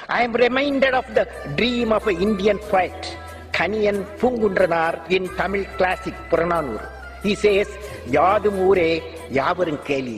I am reminded of the dream of an Indian poet, Kaniyan Pungundranar, in Tamil classic Purananur. He says, Yadum Ure, Yavarun Keli.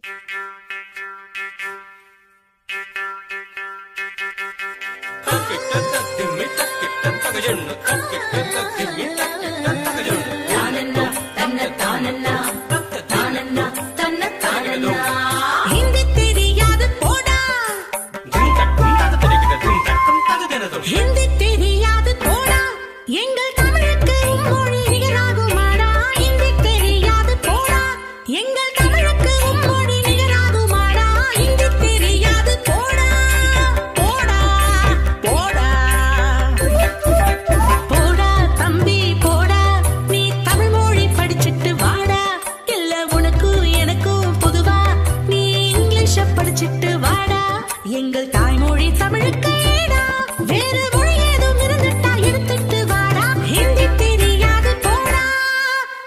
எங்கள் தாய்மொழி தமிழுக்கு ஈடா வேறு மொழி ஏதும் இருந்துட்டா எடுத்துட்டு வாடா ஹிந்தி தெரியாது போடா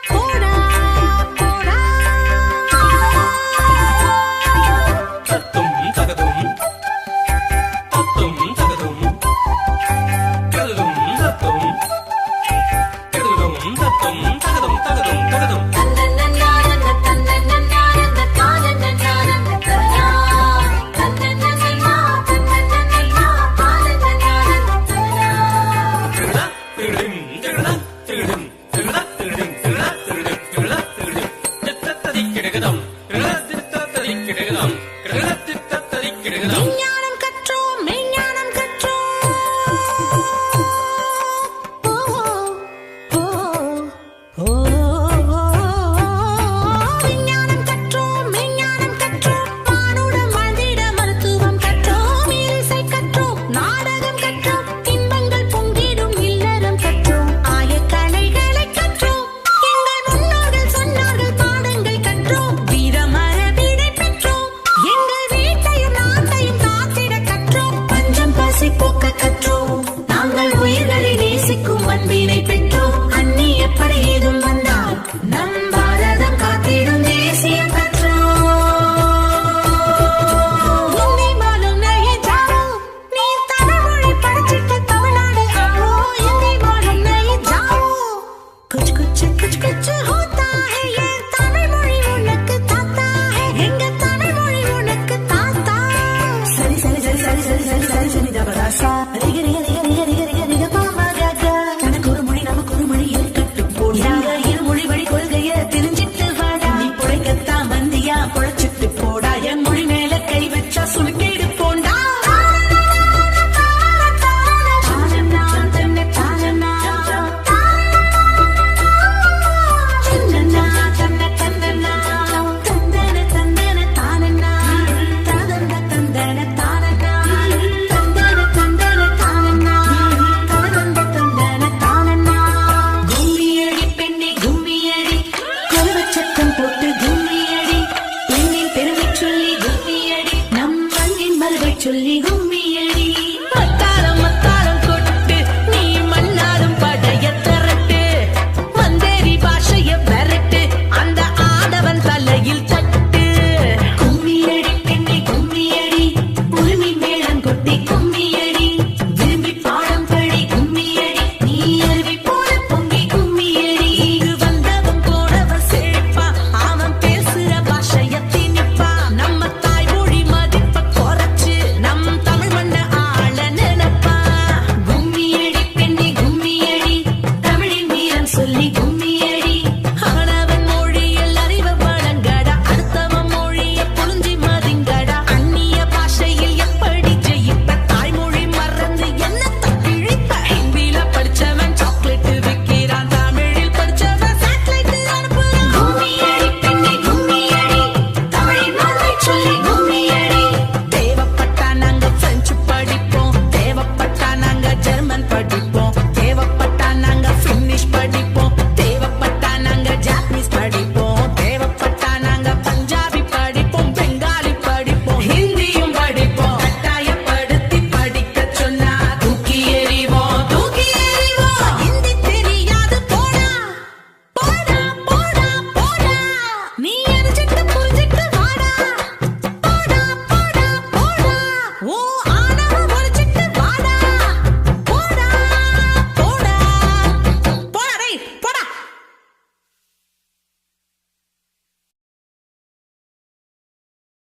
போடா போடா தத்தும் தகதும் தத்தும் தகதும் கதும் தத்தும் கதும் தத்தும் தகதும் தகதும் தகதும் விஞ்ஞானம் கற்றோம் மெய்ஞானம் கற்றோம் விஞ்ஞானம் கற்றோம் மெய்ஞானம் கற்றோம் மானுடம் வாழ்ந்திட மருத்துவம் கற்றோம் இசை கற்றோம் நாடகம் கற்றோம் இன்பங்கள் பொங்கிடும் இல்லறம் கற்றோம் ஆயக்கலைகளை கற்றோம் எங்கள் முன்னோர்கள் சொன்னார்கள் பாடங்கள் கற்றோம் வீரமரபினை பெற்றோம் எங்கள் வீட்டையும் நாட்டையும் காத்திட கற்றோம் பஞ்சம் பசி போக்க கற்றோம் நாங்கள் உயிர்களை நேசிக்கும் அன்பினை பெற்றோம் அந்நிய படை ஏதும் வந்தால் நம் பாரதம் காத்திடும் தேசியம் கற்றோம் ஹிந்தி மாலும் நயே ஜாவோ நீ தமிழ்மொழி படிச்சிட்டு தமிழ்நாடு ஆவோ ஹிந்தி மாலும் நயே ஜாவோ குச் குச் ஹோத்தா है ये தமிழ்மொழி உனக்கு தாத்தா है எங்க தமிழ்மொழி உனக்கு தாத்தா சரி சரி சரி சரி சரி சரி சரி சரி தபதாசா ரிக ரிக ரிக ரிக ரிக ரிக ரிக பாமா காகா தனக்கு ஒரு மொழி நமக்கு ஒரு மொழி இருக்கட்டும் போடா இருமொழி வழி கொள்கைய தெரிஞ்சிட்டு வாடா நீ புழைக்கத்தான் வந்தியா புழைச்சிட்டு போடா என் மொழி மேல கை வச்சா சுளுக்கிடு போண்டா கும்மியடி பெண்ணே கும்மியடி கொலுவச்சத்தம் போட்டு கும்மியடி பெண்ணின் பெருமை சொல்லி கும்மியடி நம் மண்ணின் மரபை சொல்லி கும்மி